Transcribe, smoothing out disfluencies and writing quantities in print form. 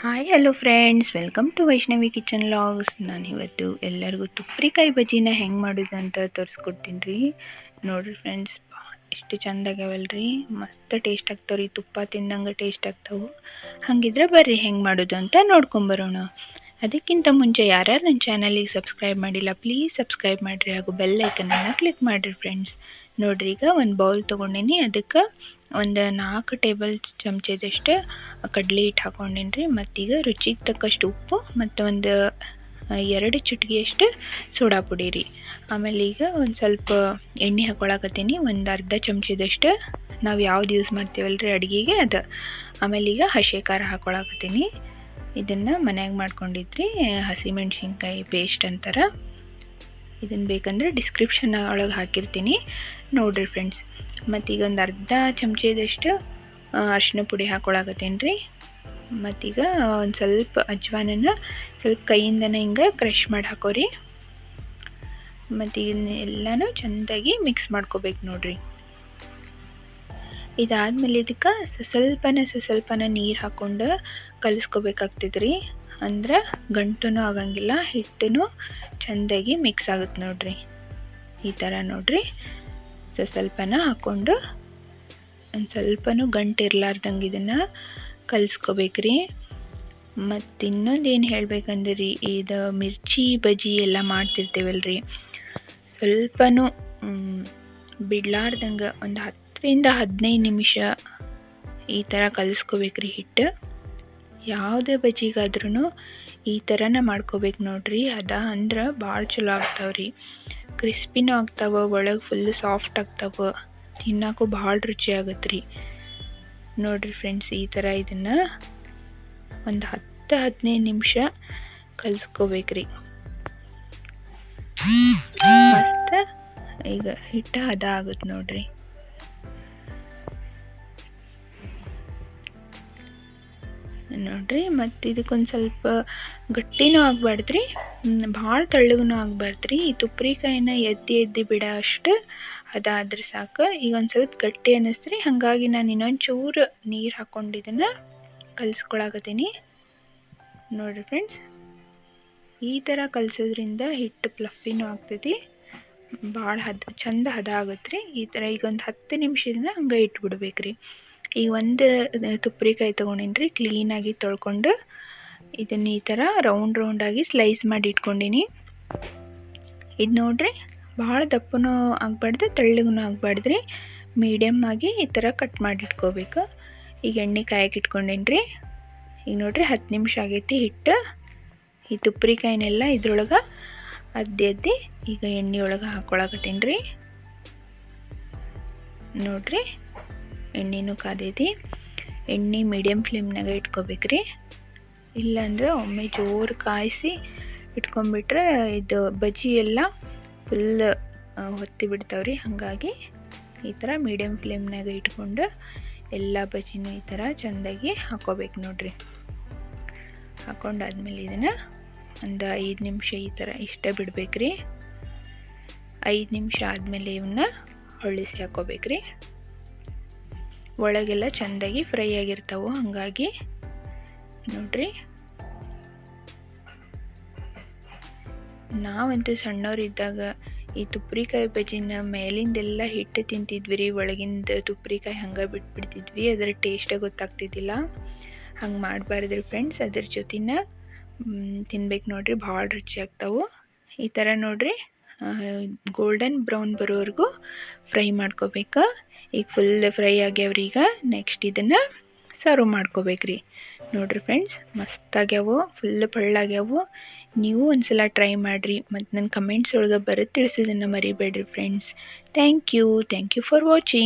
Hi hello friends, welcome to Vaishnavi kitchen vlogs. ನಾನು ಇವತ್ತು ಎಲ್ಲರಿಗೂ ತುಪ್ರಿಕಾಯಿ ಬಜ್ಜಿನ ಹೆಂಗೆ ಮಾಡೋದು ಅಂತ ತೋರಿಸ್ಕೊಡ್ತೀನಿ ರೀ. ನೋಡಿರಿ ಫ್ರೆಂಡ್ಸ್, ಎಷ್ಟು ಚಂದ ಆಗ್ಯಾವಲ್ರಿ, ಮಸ್ತ್ ಟೇಸ್ಟ್ ಆಗ್ತಾವ್ರಿ. ತುಪ್ಪ ತಿಂದಂಗೆ ಟೇಸ್ಟ್ ಆಗ್ತಾವೆ. ಹಾಗಿದ್ರೆ ಬರ್ರಿ ಹೆಂಗೆ ಮಾಡೋದು ಅಂತ ನೋಡ್ಕೊಂಬರೋಣ. ಅದಕ್ಕಿಂತ ಮುಂಚೆ ಯಾರ್ಯಾರು ನನ್ನ ಚಾನಲಿಗೆ ಸಬ್ಸ್ಕ್ರೈಬ್ ಮಾಡಿಲ್ಲ, ಪ್ಲೀಸ್ ಸಬ್ಸ್ಕ್ರೈಬ್ ಮಾಡಿರಿ ಹಾಗೂ ಬೆಲ್ ಐಕನನ್ನು ಕ್ಲಿಕ್ ಮಾಡಿರಿ ಫ್ರೆಂಡ್ಸ್. ನೋಡ್ರಿ, ಈಗ ಒಂದು ಬೌಲ್ ತೊಗೊಂಡೀನಿ. ಅದಕ್ಕೆ ಒಂದು 4 ಟೇಬಲ್ ಚಮಚದಷ್ಟು ಕಡಲೆ ಹಿಟ್ಟು ಹಾಕೊಂಡೇನಿ ರೀ. ಮತ್ತೀಗ ರುಚಿಗೆ ತಕ್ಕಷ್ಟು ಉಪ್ಪು ಮತ್ತು ಒಂದು 2 ಚಿಟಿಕೆಯಷ್ಟು ಸೋಡಾ ಪುಡಿ ರೀ. ಆಮೇಲೆ ಈಗ ಒಂದು ಸ್ವಲ್ಪ ಎಣ್ಣೆ ಹಾಕೊಳಕತ್ತೀನಿ, ಒಂದು ಅರ್ಧ ಚಮಚದಷ್ಟು. ನಾವು ಯಾವ್ದು ಯೂಸ್ ಮಾಡ್ತೀವಲ್ರಿ ಅಡುಗೆಗೆ ಅದು. ಆಮೇಲೆ ಈಗ ಹಸಿ ಖಾರ ಹಾಕೊಳಕತ್ತೀನಿ. ಇದನ್ನು ಮನ್ಯಾಗ ಮಾಡ್ಕೊಂಡಿದ್ರಿ, ಹಸಿಮೆಣ್ಸಿನ್ಕಾಯಿ ಪೇಸ್ಟ್ ಅಂತಾರೆ. ಇದನ್ನು ಬೇಕಂದ್ರೆ ಡಿಸ್ಕ್ರಿಪ್ಷನ್ ಒಳಗೆ ಹಾಕಿರ್ತೀನಿ, ನೋಡಿರಿ ಫ್ರೆಂಡ್ಸ್. ಮತ್ತೀಗ ಒಂದು ಅರ್ಧ ಚಮಚದಷ್ಟು ಅರಿಶಿನ ಪುಡಿ ಹಾಕೊಳಕತ್ತೀನಿ ರೀ. ಮತ್ತೀಗ ಒಂದು ಸ್ವಲ್ಪ ಅಜ್ವಾನನ್ನು ಸ್ವಲ್ಪ ಕೈಯಿಂದನೇ ಹಿಂಗೆ ಕ್ರಷ್ ಮಾಡಿ ಹಾಕೋರಿ. ಮತ್ತು ಇದನ್ನೆಲ್ಲನೂ ಚೆಂದಾಗಿ ಮಿಕ್ಸ್ ಮಾಡ್ಕೋಬೇಕು ನೋಡ್ರಿ. ಇದಾದಮೇಲೆ ಇದಕ್ಕೆ ಸ್ವಲ್ಪನ ನೀರು ಹಾಕ್ಕೊಂಡು ಕಲಿಸ್ಕೋಬೇಕಾಗ್ತದೆ ರೀ. ಅಂದ್ರೆ ಗಂಟು ಆಗಂಗಿಲ್ಲ, ಹಿಟ್ಟು ಚೆಂದಾಗಿ ಮಿಕ್ಸ್ ಆಗುತ್ತೆ ನೋಡ್ರಿ. ಈ ಥರ ನೋಡ್ರಿ, ಸ್ವಲ್ಪನ ಹಾಕ್ಕೊಂಡು ಒಂದು ಸ್ವಲ್ಪನೂ ಗಂಟು ಇರಲಾರ್ದಂಗೆ ಇದನ್ನು ಕಲಿಸ್ಕೋಬೇಕ್ರಿ. ಮತ್ತು ಇನ್ನೊಂದು ಏನು ಹೇಳ್ಬೇಕಂದ್ರೆ ರೀ, ಇದು ಮಿರ್ಚಿ ಬಜ್ಜಿ ಎಲ್ಲ ಮಾಡ್ತಿರ್ತೇವಲ್ರಿ, ಸ್ವಲ್ಪನೂ ಬಿಡ್ಲಾರ್ದಂಗೆ ಒಂದು 10ರಿಂದ 15 ನಿಮಿಷ ಈ ಥರ ಕಲಿಸ್ಕೋಬೇಕ್ರಿ ಹಿಟ್ಟು. ಯಾವುದೇ ಬಜ್ಜಿಗಾದ್ರೂ ಈ ಥರನ ಮಾಡ್ಕೋಬೇಕು ನೋಡ್ರಿ. ಅಂದ್ರೆ ಭಾಳ ಚಲೋ ಆಗ್ತಾವ್ರಿ, ಕ್ರಿಸ್ಪಿನೂ ಆಗ್ತಾವೆ, ಒಳಗೆ ಫುಲ್ ಸಾಫ್ಟ್ ಆಗ್ತಾವೆ, ತಿನ್ನೋಕ್ಕೂ ಭಾಳ ರುಚಿ ಆಗತ್ತೆ ರೀ. ನೋಡಿರಿ ಫ್ರೆಂಡ್ಸ್, ಈ ಥರ ಇದನ್ನು ಒಂದು 10-15 ನಿಮಿಷ ಕಲಿಸ್ಕೋಬೇಕ್ರಿ. ಮಸ್ತ್ ಈಗ ಹಿಟ್ಟು ಹದ ಆಗುತ್ತೆ ನೋಡ್ರಿ. ನೋಡ್ರಿ, ಮತ್ತು ಇದಕ್ಕೊಂದು ಸ್ವಲ್ಪ ಗಟ್ಟಿನೂ ಆಗಬಾರ್ದ್ರಿ, ಭಾಳ ತೆಳ್ಳಗೂ ಆಗಬಾರ್ದ್ರಿ. ಈ ತುಪ್ರಿಕಾಯಿನ ಎದ್ದಿ ಬಿಡೋ ಅಷ್ಟು ಅದಾದ್ರೆ ಸಾಕು. ಈಗ ಒಂದು ಸ್ವಲ್ಪ ಗಟ್ಟಿ ಅನ್ನಿಸ್ತ್ರಿ, ಹಾಗಾಗಿ ನಾನು ಇನ್ನೊಂದು ಚೂರು ನೀರು ಹಾಕ್ಕೊಂಡು ಇದನ್ನು ಕಲಿಸ್ಕೊಳಕತ್ತೀನಿ. ನೋಡಿರಿ ಫ್ರೆಂಡ್ಸ್, ಈ ಥರ ಕಲಿಸೋದ್ರಿಂದ ಹಿಟ್ಟು ಫ್ಲಫಿನೂ ಆಗ್ತೈತಿ, ಭಾಳ ಚಂದ ಹದ ಆಗುತ್ತೆ ರೀ. ಈ ಥರ ಈಗ ಒಂದು 10 ನಿಮಿಷ ಇದನ್ನು ಹಂಗೆ ಇಟ್ಬಿಡ್ಬೇಕ್ರಿ. ಈಗ ಒಂದು ತುಪ್ರಿಕಾಯಿ ತೊಗೊಂಡೀನಿ ರೀ, ಕ್ಲೀನಾಗಿ ತೊಳ್ಕೊಂಡು ಇದನ್ನು ಈ ಥರ ರೌಂಡಾಗಿ ಸ್ಲೈಸ್ ಮಾಡಿ ಇಟ್ಕೊಂಡೀನಿ. ಇದು ನೋಡ್ರಿ, ಭಾಳ ದಪ್ಪನೂ ಆಗಬಾರ್ದು, ತೆಳ್ಳಗೂ ಆಗಬಾರ್ದ್ರಿ, ಮೀಡಿಯಮ್ ಆಗಿ ಈ ಥರ ಕಟ್ ಮಾಡಿ ಇಟ್ಕೋಬೇಕು. ಈಗ ಎಣ್ಣೆ ಕಾಯಕ್ಕೆ ಇಟ್ಕೊಂಡೇನಿ ರೀ. ಈಗ ನೋಡ್ರಿ, 10 ನಿಮಿಷ ಆಗೈತಿ. ಹಿಟ್ಟು ಈ ತುಪ್ರಿಕಾಯಿನೆಲ್ಲ ಇದ್ರೊಳಗೆ ಅದ್ದಿ ಈಗ ಎಣ್ಣೆ ಒಳಗೆ ಹಾಕ್ಕೊಳಕತ್ತೀನಿ ರೀ. ನೋಡ್ರಿ, ಎಣ್ಣೆನೂ ಕಾದೈತಿ. ಎಣ್ಣೆ ಮೀಡಿಯಮ್ ಫ್ಲೇಮ್ನಾಗ ಇಟ್ಕೋಬೇಕ್ರಿ, ಇಲ್ಲಾಂದ್ರೆ ಒಮ್ಮೆ ಜೋರು ಕಾಯಿಸಿ ಇಟ್ಕೊಂಡ್ಬಿಟ್ರೆ ಇದು ಬಜ್ಜಿ ಎಲ್ಲ ಫುಲ್ ಹೊತ್ತಿ ಬಿಡ್ತಾವ್ರಿ. ಹಾಗಾಗಿ ಈ ಥರ ಮೀಡಿಯಮ್ ಫ್ಲೇಮ್ನಾಗ ಇಟ್ಕೊಂಡು ಎಲ್ಲ ಬಜ್ಜಿನೂ ಈ ಥರ ಚೆಂದಾಗಿ ಹಾಕೋಬೇಕು ನೋಡ್ರಿ. ಹಾಕೊಂಡಾದ್ಮೇಲೆ ಇದನ್ನು ಒಂದು 5 ನಿಮಿಷ ಈ ಥರ ಇಷ್ಟೇ ಬಿಡ್ಬೇಕ್ರಿ. 5 ನಿಮಿಷ ಆದಮೇಲೆ ಇವನ್ನ ಹೊಳ್ಳಿಸಿ ಹಾಕೋಬೇಕ್ರಿ. ಒಳಗೆಲ್ಲ ಚೆಂದಾಗಿ ಫ್ರೈ ಆಗಿರ್ತಾವೆ, ಹಾಗಾಗಿ ನೋಡ್ರಿ. ನಾವಂತೂ ಸಣ್ಣವರಿದ್ದಾಗ ಈ ತುಪ್ರಿಕಾಯಿ ಬಜ್ಜಿನ ಮೇಲಿಂದೆಲ್ಲ ಹಿಟ್ಟು ತಿಂತಿದ್ವಿ ರೀ, ಒಳಗಿಂದ ತುಪ್ರಿಕಾಯಿ ಹಂಗೆ ಬಿಟ್ಬಿಡ್ತಿದ್ವಿ, ಅದರ ಟೇಸ್ಟೇ ಗೊತ್ತಾಗ್ತಿದ್ದಿಲ್ಲ. ಹಂಗೆ ಮಾಡಬಾರ್ದ್ರಿ ಫ್ರೆಂಡ್ಸ್, ಅದ್ರ ಜೊತೆನ ತಿನ್ಬೇಕು ನೋಡ್ರಿ, ಭಾಳ ರುಚಿ ಆಗ್ತಾವೆ. ಈ ಥರ ನೋಡ್ರಿ, ಗೋಲ್ಡನ್ ಬ್ರೌನ್ ಬರೋವರೆಗೂ ಫ್ರೈ ಮಾಡ್ಕೋಬೇಕು. ಈಗ ಫುಲ್ ಫ್ರೈ ಆಗ್ಯಾವ್ರಿ. ಈಗ ನೆಕ್ಸ್ಟ್ ಇದನ್ನು ಸರ್ವ್ ಮಾಡ್ಕೋಬೇಕ್ರಿ. ನೋಡ್ರಿ ಫ್ರೆಂಡ್ಸ್, ಮಸ್ತ್ ಆಗ್ಯಾವು, ಫುಲ್ ಪಳ್ಳಾಗ್ಯಾವು. ನೀವು ಒಂದ್ಸಲ ಟ್ರೈ ಮಾಡಿರಿ, ಮತ್ತು ನನ್ನ ಕಮೆಂಟ್ಸ್ ಒಳಗೆ ಬರೋದು ತಿಳಿಸೋದನ್ನು ಮರಿಬೇಡ್ರಿ friends. Thank you for watching.